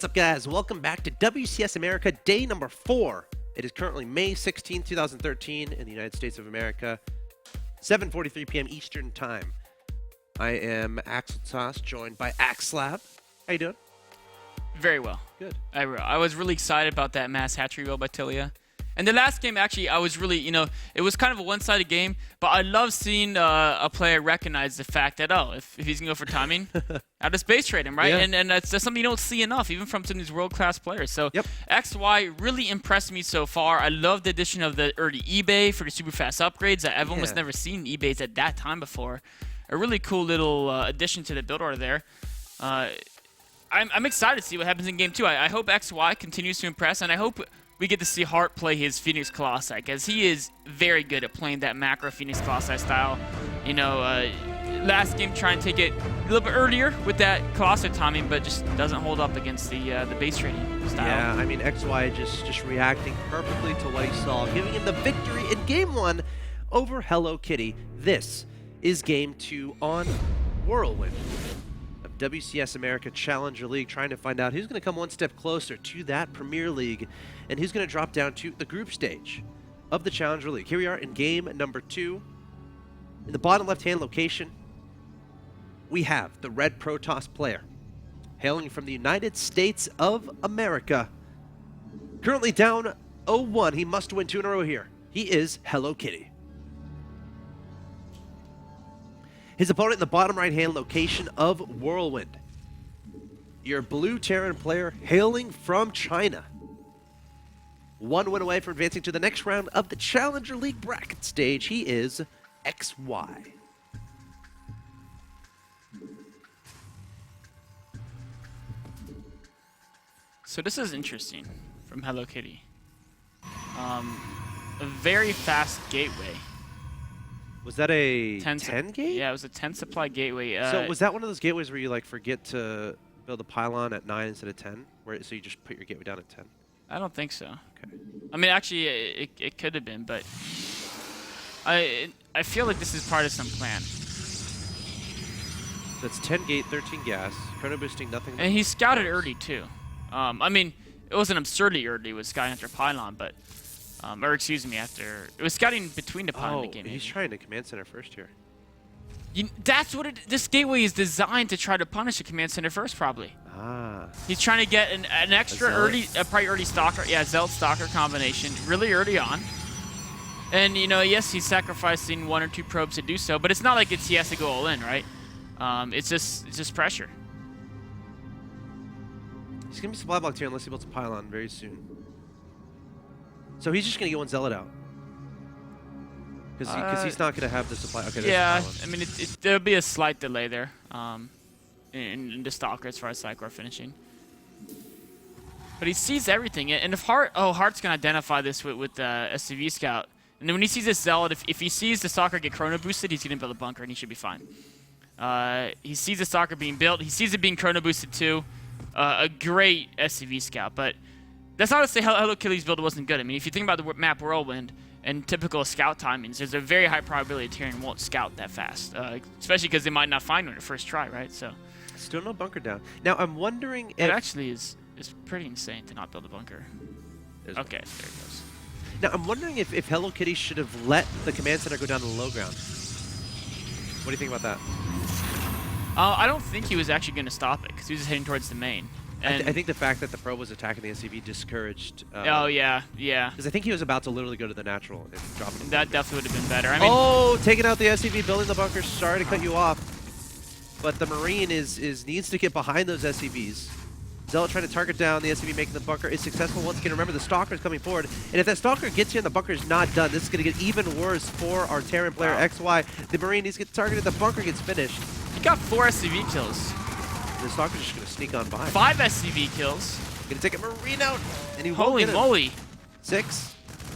What's up, guys? Welcome back to WCS America, day number 4. It is currently May 16, 2013 in the United States of America, 7:43 p.m. Eastern Time. I am axeltoss, joined by axslav. How you doing? Very well. Good. I was really excited about that mass hatchery goal by Tilia. And the last game, actually, I was really, it was kind of a one-sided game, but I love seeing a player recognize the fact that, if he's going to go for timing, I'll just base trade him, right? Yeah. And that's something you don't see enough, even from some of these world-class players. So Yep. XY really impressed me so far. I love the addition of the early eBay for the super fast upgrades. I've almost never seen eBays at that time before. A really cool little addition to the build order there. I'm excited to see what happens in Game 2. I hope XY continues to impress, and I hope we get to see Hart play his Phoenix Colossi, because he is very good at playing that macro Phoenix Colossi style. Last game trying to take it a little bit earlier with that Colossi timing, but just doesn't hold up against the base trading style. Yeah, I mean, XY just reacting perfectly to what he saw, giving him the victory in Game 1 over Hellokitty. This is Game 2 on Whirlwind of WCS America Challenger League, trying to find out who's going to come one step closer to that Premier League and who's going to drop down to the group stage of the Challenger League. Here we are in game number 2. In the bottom left-hand location, we have the red Protoss player, hailing from the United States of America. Currently down 0-1. He must win 2 in a row here. He is Hellokitty. His opponent in the bottom right-hand location of Whirlwind, your blue Terran player hailing from China. 1 win away from advancing to the next round of the Challenger League bracket stage. He is XY. So this is interesting from Hellokitty. A very fast gateway. Was that a 10 gate? Yeah, it was a 10 supply gateway. So was that one of those gateways where you forget to build a pylon at 9 instead of 10? So you just put your gateway down at 10? I don't think so. Okay. I mean, actually, it could have been, but I feel like this is part of some plan. That's 10 gate, 13 gas, chrono boosting, nothing. And he scouted early too. I mean, it wasn't absurdly early with scouting after pylon, but or excuse me, after it was scouting between the pylon and the game. He's trying to command center first here. That's what this gateway is designed to try to punish a command center first, probably. Ah. He's trying to get an extra early, probably early stalker, Zealot stalker combination really early on. And yes, he's sacrificing 1 or 2 probes to do so, but it's not like he has to go all in, right? It's just pressure. He's gonna be supply blocked here unless he builds a pylon very soon. So he's just gonna go and Zealot out. Because he's not gonna have the supply. Okay. Yeah, I mean there'll be a slight delay there in the stalker as far as Psychor finishing. But he sees everything, and if Hart's gonna identify this with SCV Scout, and then when he sees this Zealot, if he sees the stalker get chrono boosted, he's gonna build a bunker and he should be fine. He sees the stalker being built, he sees it being chrono boosted too. A great SCV Scout, but that's not to say Hellokitty's build wasn't good. I mean, if you think about the map Whirlwind and typical scout timings, there's a very high probability Tyrion won't scout that fast, especially because they might not find one at first try, right? So still no bunker down. Now I'm wondering if it actually is pretty insane to not build a bunker. Okay, there it goes. Now I'm wondering if Hellokitty should have let the command center go down to the low ground. What do you think about that? I don't think he was actually going to stop it because he was just heading towards the main. And I think the fact that the probe was attacking the SCV discouraged. Oh yeah. Because I think he was about to literally go to the natural and drop it. That definitely would have been better. I mean, taking out the SCV, building the bunker. Sorry to cut you off, but the Marine needs to get behind those SCVs. Zealot trying to target down the SCV, making the bunker is successful once again. Remember, the Stalker is coming forward, and if that Stalker gets here and the bunker is not done, this is going to get even worse for our Terran player XY. The Marine needs to get targeted. The bunker gets finished. He got 4 SCV kills. The Stalker's just going to sneak on by. 5 SCV kills. Going to take a Marine out, and he Holy won't get moly. 6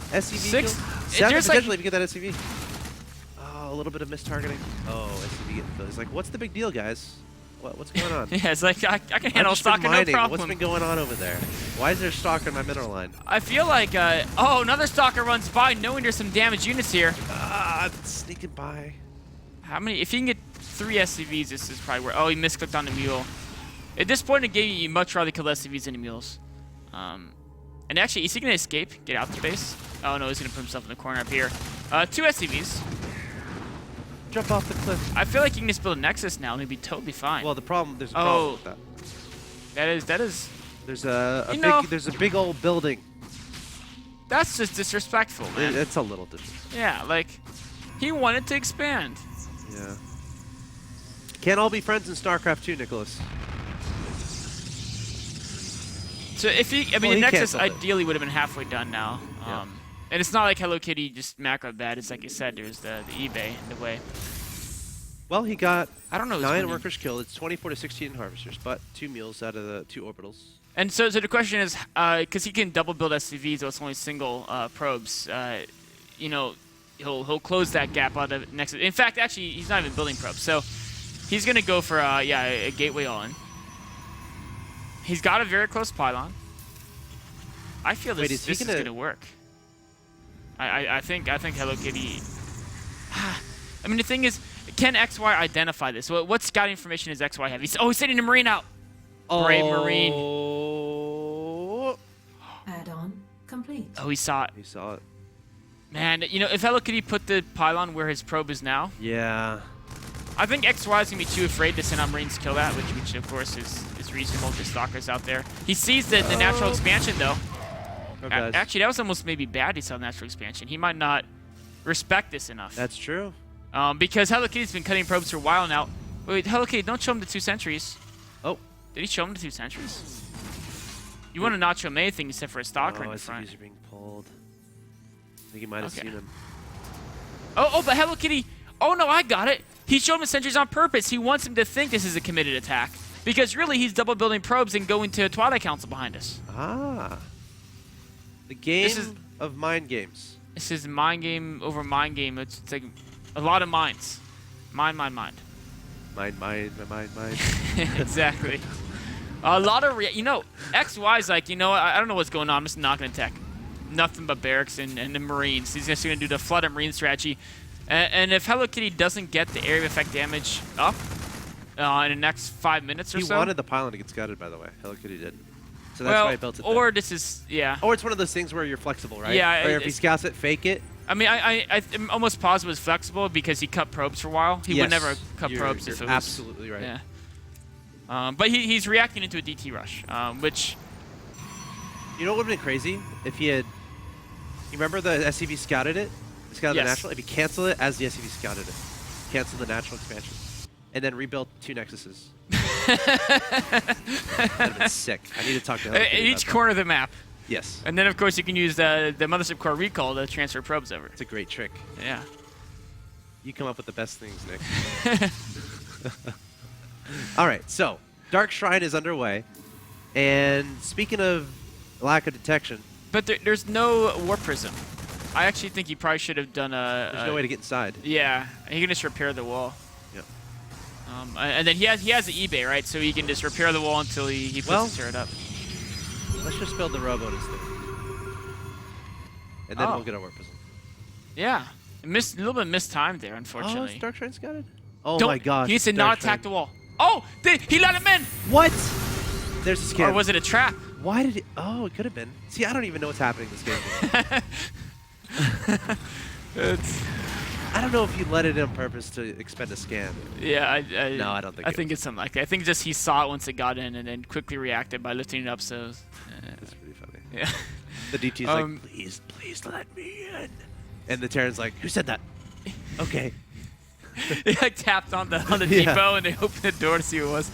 SCV 6? kills. 7 potentially if you get that SCV. Oh, a little bit of mistargeting. Oh, SCV getting killed. He's like, what's the big deal, guys? What's going on? Yeah, it's like, I can handle Stalker, no problem. What's been going on over there? Why is there a Stalker in my mineral line? I feel like, another Stalker runs by knowing there's some damaged units here. Sneaking by. How many? If you can get 3 SCVs, this is probably where... Oh, he misclicked on the mule. At this point in the game, you much rather kill SCVs than mules. And actually, is he going to escape? Get out the base? Oh, no, he's going to put himself in the corner up here. 2 SCVs. Jump off the cliff. I feel like you can just build a Nexus now and it'd be totally fine. Well, there's a problem with that. That is... There's a big old building. That's just disrespectful, man. It's a little disrespectful. Yeah, like, he wanted to expand. Yeah. Can't all be friends in StarCraft 2, Nicholas. So if he, I mean, the Nexus ideally would have been halfway done now. Yeah. And it's not like Hellokitty just macro bad. It's like you said, there's the eBay in the way. Well, he got I don't know 9 workers killed. It's 24 to 16 harvesters, but 2 mules out of the 2 orbitals. And so the question is, because he can double build SCVs, though it's only single probes. You know, he'll close that gap out of Nexus. In fact, actually, he's not even building probes, so he's gonna go for a gateway all-in. He's got a very close pylon. I feel this is gonna work. I think Hellokitty. I mean, the thing is, can XY identify this? What scouting information does XY have? He's sending a Marine out. Brave Marine. Add-on complete. Oh, he saw it. He saw it. Man, you know, if Hellokitty put the pylon where his probe is now, yeah, I think XY is gonna be too afraid to send out Marines to kill that, which of course is reasonable to stalkers out there. He sees the natural expansion though. Actually, that was almost maybe bad. He saw natural expansion. He might not respect this enough. That's true. Because Hellokitty's been cutting probes for a while now. Wait, Hellokitty, don't show him the 2 sentries. Oh. Did he show him the 2 sentries? You want to not show him anything except for a stalker in the front. SCVs are being pulled. I think he might have seen him. Oh, but Hellokitty. Oh no, I got it. He showed him the sentries on purpose. He wants him to think this is a committed attack. Because really, he's double building probes and going to Twilight Council behind us. Ah. The game of mind games. This is mind game over mind game. It's like a lot of minds. Mind. Mind. Exactly. A lot of, XY's like, you know what, I don't know what's going on. I'm just not going to tech. Nothing but barracks and the Marines. He's just going to do the flood of Marine strategy. And if Hellokitty doesn't get the area of effect damage up in the next 5 minutes or so. He wanted the pylon to get scouted, by the way. Hellokitty didn't. So that's why I built it or there. this is, yeah. Or it's one of those things where you're flexible, right? Yeah. Or if he scouts it, fake it. I mean, I'm almost positive it was flexible because he cut probes for a while. He would never cut probes if it was... absolutely right. Yeah. But he's reacting into a DT rush, which... You know what would have been crazy? If he had... You remember the SCV scouted it? Scouted the natural? If he canceled it as the SCV scouted it. Cancel the natural expansion. And then rebuilt 2 Nexuses. That would have been sick. I need to talk to him. Each corner of the map. Yes. And then, of course, you can use the Mothership Core recall to transfer probes over. It's a great trick. Yeah. You come up with the best things, Nick. All right, so Dark Shrine is underway. And speaking of lack of detection... But there's no Warp Prism. I actually think he probably should have done a... There's no way to get inside. Yeah. He can just repair the wall. Yep. And then he has the eBay, right? So he can just repair the wall until he puts the turret up. Let's just build the rowboat instead. And then we'll get our Warp Prism. Yeah. A little bit mistimed there, unfortunately. Oh, Dark Shrine scouted? Oh my gosh. He needs to not attack the wall. Oh! He let him in! What? There's a scam. Or was it a trap? Why did it? Oh, it could have been. See, I don't even know what's happening in this game. I don't know if you let it in on purpose to expend a scan. Yeah, no, I don't think. I think it's something like that. I think just he saw it once it got in and then quickly reacted by lifting it up. So that's pretty funny. Yeah. The DT's like, please let me in. And the Terran's like, who said that? Okay. They like tapped on the depot and they opened the door to see who it was.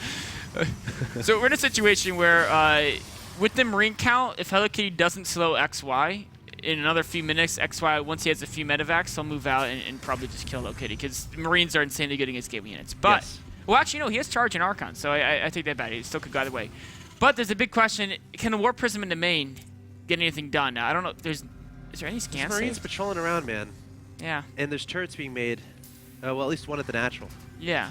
So we're in a situation where with the Marine count, if Hellokitty doesn't slow XY in another few minutes, XY, once he has a few medevacs, he'll move out and probably just kill Hellokitty because Marines are insanely good against gateway units. But, well, actually, no, he has charge and Archon, so I take that back. He still could go either way. But there's a big question. Can the Warp Prism in the main get anything done? Now, I don't know. Is there any scans? There's Marines patrolling around, man. Yeah. And there's turrets being made. Well, at least one at the natural. Yeah.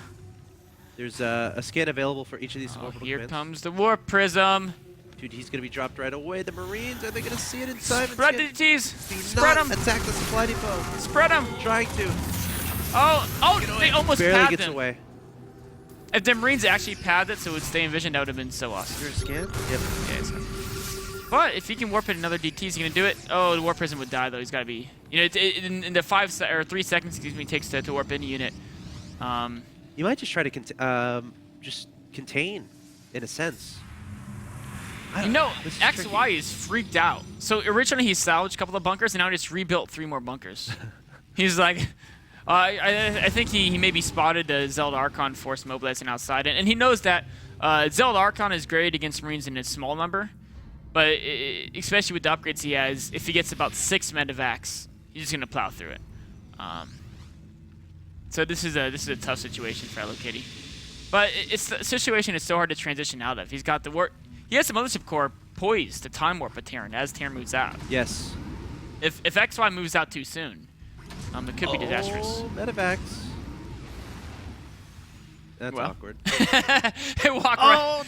There's a scan available for each of these orbital here commands. Comes the Warp Prism. Dude, he's going to be dropped right away. The Marines, are they going to see it inside? Spread the DTs. Spread them. Attack the supply depot. Spread them. Trying to. Oh, they almost barely tapped gets him. away. If the Marines actually padded it so it would stay in vision, that would have been so awesome. Is there a scan? Yep. Yeah, it's fine. But if he can warp it another DT, is he gonna do it? Oh, the warp prism would die though. He's gotta be. You know, in the 3 seconds, excuse me, it takes to warp any unit. You might just try to just contain, in a sense. You know, This is XY tricky. is freaked out. So originally he salvaged a couple of bunkers, and now he just rebuilt 3 more bunkers. He's like, I think he maybe spotted the Zelda Archon force mobilizing outside, and he knows that Zelda Archon is great against Marines in a small number, but especially with the upgrades he has, if he gets about 6 medevacs, he's just gonna plow through it. So this is a tough situation for Hellokitty, but it's a situation it's so hard to transition out of. He's got the warp. He has the Mothership Core poised to time warp a Terran as Terran moves out. Yes. If XY moves out too soon, it could be disastrous. Medevacs. That's Well. awkward. Walk right.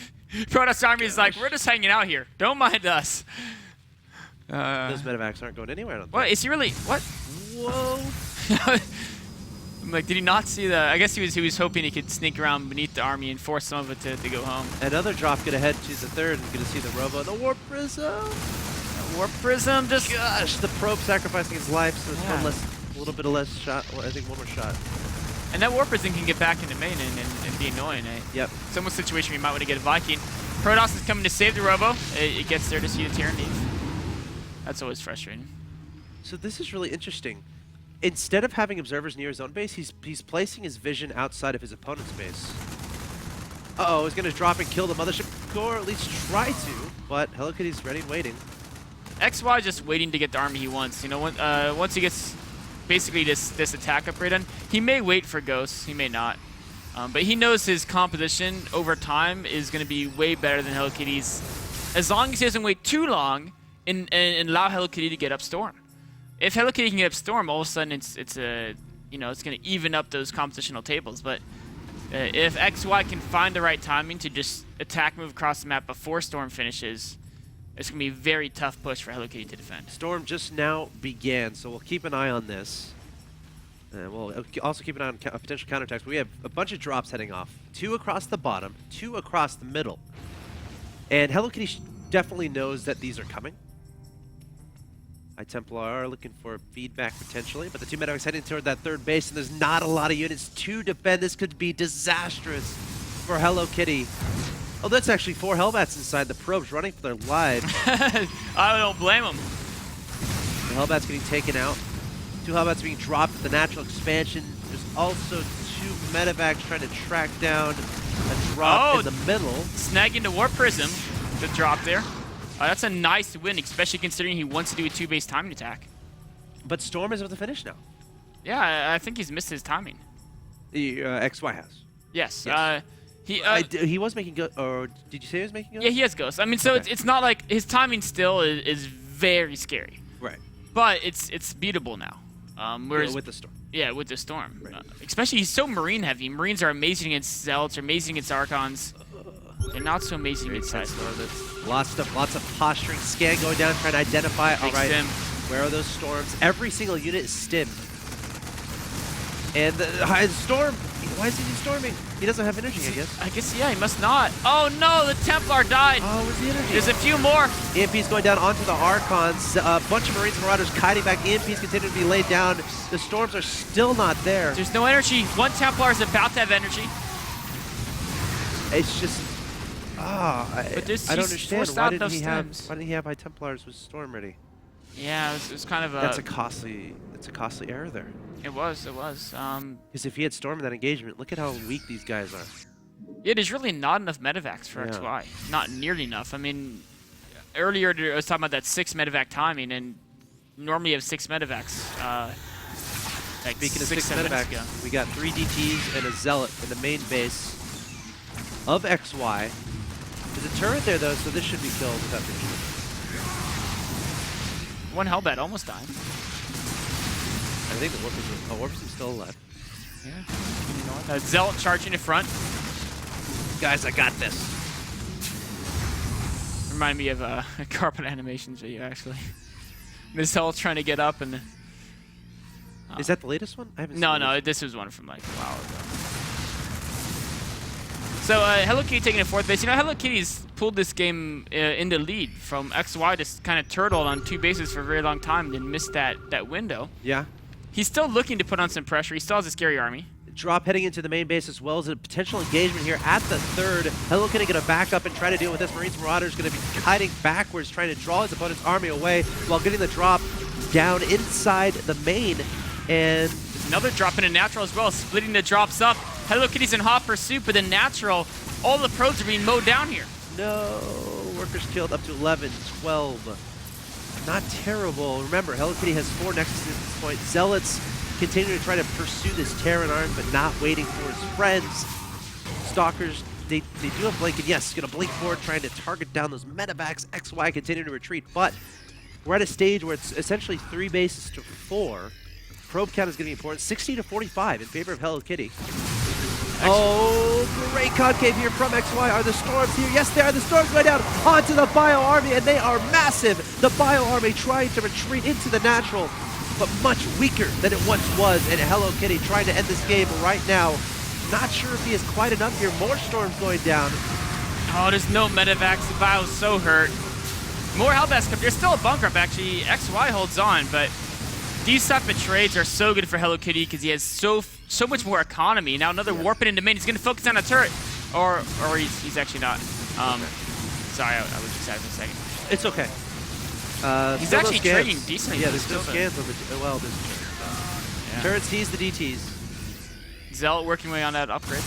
Protoss Army is like, we're just hanging out here. Don't mind us. Those medevacs aren't going anywhere. I don't think. What is he really? What? Whoa. I'm like, did he not see the? I guess he was hoping he could sneak around beneath the army and force some of it to go home. Another drop gonna head to the third and gonna see the robo. The warp prism. Warp prism just. Gosh, the probe sacrificing his life, so it's Yeah. a little bit of less shot. Well, I think one more shot. And that warp prism can get back into main and be annoying. Eh? Yep. It's almost a situation where you might want to get a Viking. Protoss is coming to save the robo. It gets there to see the Terran leave. That's always frustrating. So this is really interesting. Instead of having observers near his own base, he's placing his vision outside of his opponent's base. Uh-oh, he's gonna drop and kill the Mothership Core, or at least try to, but Hellokitty's ready and waiting. XY just waiting to get the army he wants. You know, once he gets basically this attack upgrade done, he may wait for ghosts, he may not. But he knows his composition over time is going to be way better than Hellokitty's, as long as he doesn't wait too long and allow Hellokitty to get up Storm. If Hellokitty can get up Storm, all of a sudden it's going to even up those compositional tables. But if XY can find the right timing to just attack, move across the map before Storm finishes, it's going to be a very tough push for Hellokitty to defend. Storm just now began, so we'll keep an eye on this. We'll also keep an eye on potential counterattacks. But we have a bunch of drops heading off. 2 across the bottom, 2 across the middle. And Hellokitty definitely knows that these are coming. Templar are looking for feedback potentially, but the 2 medics heading toward that third base, and there's not a lot of units to defend. This could be disastrous for Hellokitty. Oh, that's actually 4 Hellbats inside. The probes running for their lives. I don't blame him. The Hellbats getting taken out. 2 Hellbats being dropped at the natural expansion. There's also 2 medevacs trying to track down a drop in the middle. Snagging the Warp Prism, the drop there. That's a nice win, especially considering he wants to do a 2-base timing attack. But Storm is able to finish now. Yeah, I think he's missed his timing. XY has. Yes. Yes. He was making or did you say he was making Yeah, he has ghosts. I mean, so Okay. it's not like his timing still is very scary. Right. But it's beatable now. Whereas with the Storm. Yeah, with the Storm. Right. Especially he's so Marine heavy. Marines are amazing against Zealots, are amazing against Archons. They're not so amazing against side Storm. Lots of posturing, scan going down, trying to identify. All right, where are those storms? Every single unit is stimmed. And the Storm, why is he storming? He doesn't have energy, I guess. Yeah, he must not. Oh no, the Templar died. Oh, where's the energy? There's a few more. EMP's going down onto the Archons. A bunch of Marines and Marauders kiting back. EMP's continue to be laid down. The storms are still not there. There's no energy. One Templar is about to have energy. It's just... I don't understand. Why didn't he have High Templars with Storm ready? Yeah, it was kind of a... That's a costly error there. It was. Because if he had Storm in that engagement, look at how weak these guys are. Yeah, there's really not enough medevacs for XY. Not nearly enough. I mean, earlier I was talking about that 6 medevac timing, and normally you have 6 medevacs. Like Speaking of 6 medevacs, ago. we got 3 DTs and a Zealot in the main base of XY. There's a turret there, though, so this should be killed without the issue. One Hellbat almost died. I think the Warp is still alive. Yeah. Zealot charging in front. Guys, I got this. Remind me of a Carpet Animations video, actually. The Zealot's trying to get up, and... Is that the latest one? I haven't seen No, this was one from like a while So Hellokitty taking a 4th base. You know, Hellokitty's pulled this game in the lead from XY to kind of turtled on 2 bases for a very long time, then missed that window. Yeah. He's still looking to put on some pressure. He still has a scary army. Drop heading into the main base as well as a potential engagement here at the 3rd. Hellokitty going to back up and try to deal with this. Marines Marauder's going to be kiting backwards, trying to draw his opponent's army away while getting the drop down inside the main. And another drop in a natural as well, splitting the drops up. Hellokitty's in hot pursuit, but the natural, all the probes are being mowed down here. no, workers killed up to 11, 12. Not terrible. Remember, Hellokitty has 4 Nexuses at this point. Zealots continue to try to pursue this Terran arm, but not waiting for his friends. Stalkers, they do have Blink, and yes, going to blink forward, trying to target down those medevacs. XY continue to retreat, but we're at a stage where it's essentially 3 bases to 4. Probe count is going to be important. 60 to 45 in favor of Hellokitty. Oh, great concave here from XY. Are the storms here? Yes, they are. The storms going down onto the Bio Army, and they are massive. The Bio Army trying to retreat into the natural, but much weaker than it once was. And Hellokitty trying to end this game right now. Not sure if he has quite enough here. More storms going down. Oh, there's no medevacs. The Bio's so hurt. More Hellbats come. There's still a bunker up, actually. XY holds on, but these type of trades are so good for Hellokitty because he has so much more economy. Now another warping into main. He's going to focus on a turret. Or he's actually not. Sorry, I was excited for a second. It's okay. He's actually trading decently. Yeah, there's still scans on the... Well, there's turrets. Yeah. Turrets, he's the DTs. Zealot working away on that upgrade.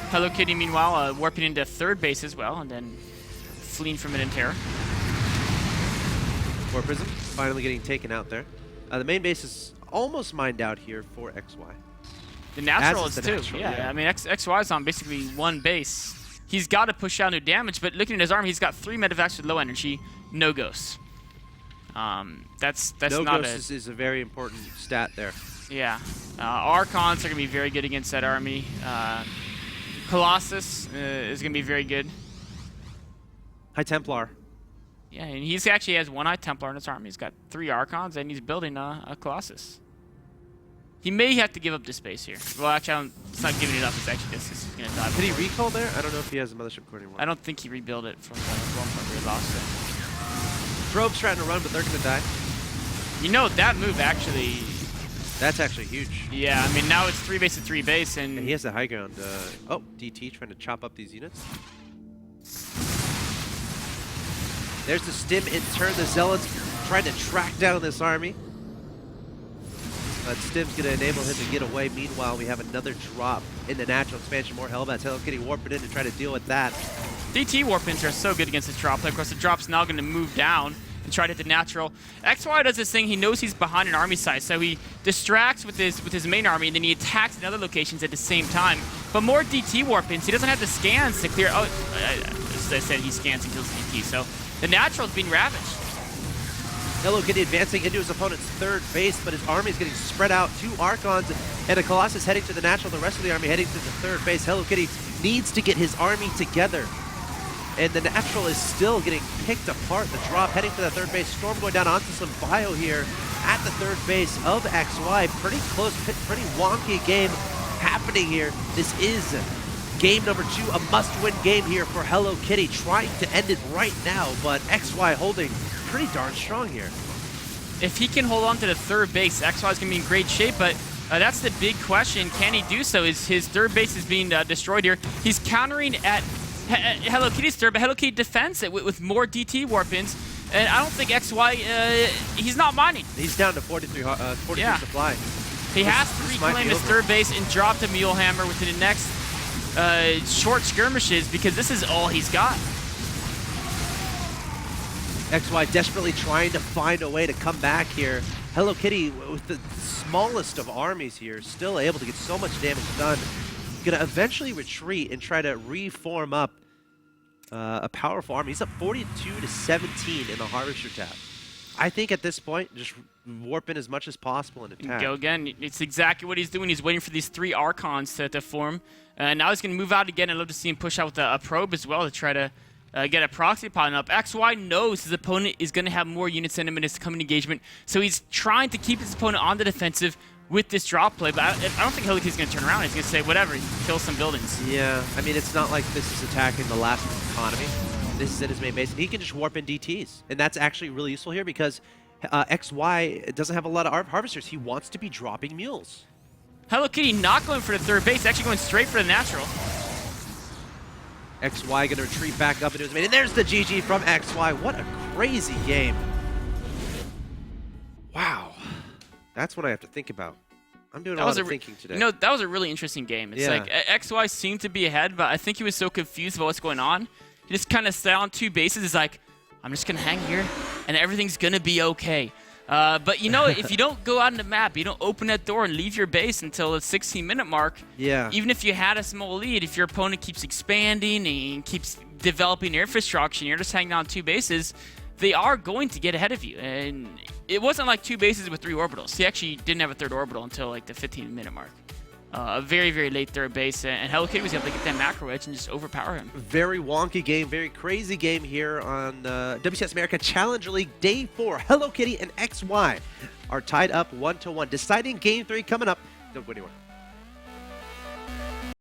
Hellokitty, meanwhile, warping into 3rd base as well, and then fleeing from it in terror. War Prism finally getting taken out there. The main base is almost mined out here for XY. The natural is the too. natural, Yeah, I mean, XY is on basically 1 base. He's got to push out new damage, but looking at his army, he's got 3 medevacs with low energy, no ghosts. That's no not ghosts is a very important stat there. Yeah, Archons are going to be very good against that army. Colossus is going to be very good. High Templar. Yeah, and he's actually has 1 High Templar in his army. He's got 3 Archons, and he's building a Colossus. He may have to give up this space here. Well, actually, it's not giving it up. It's actually just he's going to die. Did he recall there? I don't know if he has a mothership core anymore. I don't think he rebuilt it from one point where he lost it. Probe's trying to run, but they're going to die. You know, that move actually... That's actually huge. Yeah, I mean, now it's 3 base to 3 base, and he has the high ground. Oh, DT trying to chop up these units. There's the stim in turn. The Zealots trying to track down this army. Stim's going to enable him to get away. Meanwhile, we have another drop in the natural expansion. More Hellbats. Hellokitty warping in to try to deal with that. DT warp-ins are so good against this drop. Of course, the drop's now going to move down and try to hit the natural. XY does this thing. He knows he's behind an army size, so he distracts with his main army, and then he attacks in other locations at the same time. But more DT warp-ins. He doesn't have the scans to clear. Oh, as I said, he scans and kills DT. So the natural's being ravaged. Hellokitty advancing into his opponent's 3rd base, but his army is getting spread out. 2 Archons and a Colossus heading to the natural. The rest of the army heading to the 3rd base. Hellokitty needs to get his army together. And the natural is still getting picked apart. The drop heading for that 3rd base. Storm going down onto some bio here at the 3rd base of XY. Pretty close, pretty wonky game happening here. This is game number 2, a must-win game here for Hellokitty, trying to end it right now, but XY holding pretty darn strong here. If he can hold on to the 3rd base, XY is going to be in great shape, but that's the big question. Can he do so? His 3rd base is being destroyed here. He's countering at Hellokitty's 3rd, but Hellokitty defends it with more DT warp-ins, and I don't think XY, he's not mining. He's down to 43 supply. He has to reclaim his 3rd base and drop the Mulehammer within the next short skirmishes, because this is all he's got. XY desperately trying to find a way to come back here. Hellokitty, with the smallest of armies here, still able to get so much damage done. Gonna eventually retreat and try to reform up a powerful army. He's up 42 to 17 in the Harvester tab. I think at this point, just warp in as much as possible and attack. Go again. It's exactly what he's doing. He's waiting for these 3 Archons to form. Now he's going to move out again. I'd love to see him push out with a probe as well to try to get a proxy pilot up. XY knows his opponent is going to have more units in him in his coming engagement, so he's trying to keep his opponent on the defensive with this drop play, but I don't think Hellokitty's going to turn around. He's going to say, whatever, kill some buildings. Yeah, I mean, it's not like this is attacking the last economy. This is at his main base, and he can just warp in DTs. And that's actually really useful here because XY doesn't have a lot of harvesters. He wants to be dropping mules. Hellokitty not going for the third base, actually going straight for the natural. XY going to retreat back up into his main, and there's the GG from XY. What a crazy game. Wow. That's what I have to think about. I'm doing a lot of thinking today. You know, that was a really interesting game. It's like XY seemed to be ahead, but I think he was so confused about what's going on. He just kind of sat on 2 bases. He's like, I'm just going to hang here, and everything's going to be okay. But, you know, if you don't go out on the map, you don't open that door and leave your base until the 16-minute mark, even if you had a small lead, if your opponent keeps expanding and keeps developing infrastructure and you're just hanging on 2 bases, they are going to get ahead of you. And it wasn't like 2 bases with 3 orbitals. He actually didn't have a third orbital until like the 15-minute mark. A very, very late third base, and Hellokitty was able to get that macro edge and just overpower him. Very wonky game, very crazy game here on WCS America Challenger League Day 4. Hellokitty and XY are tied up 1-1. Deciding Game 3 coming up. Don't go anywhere.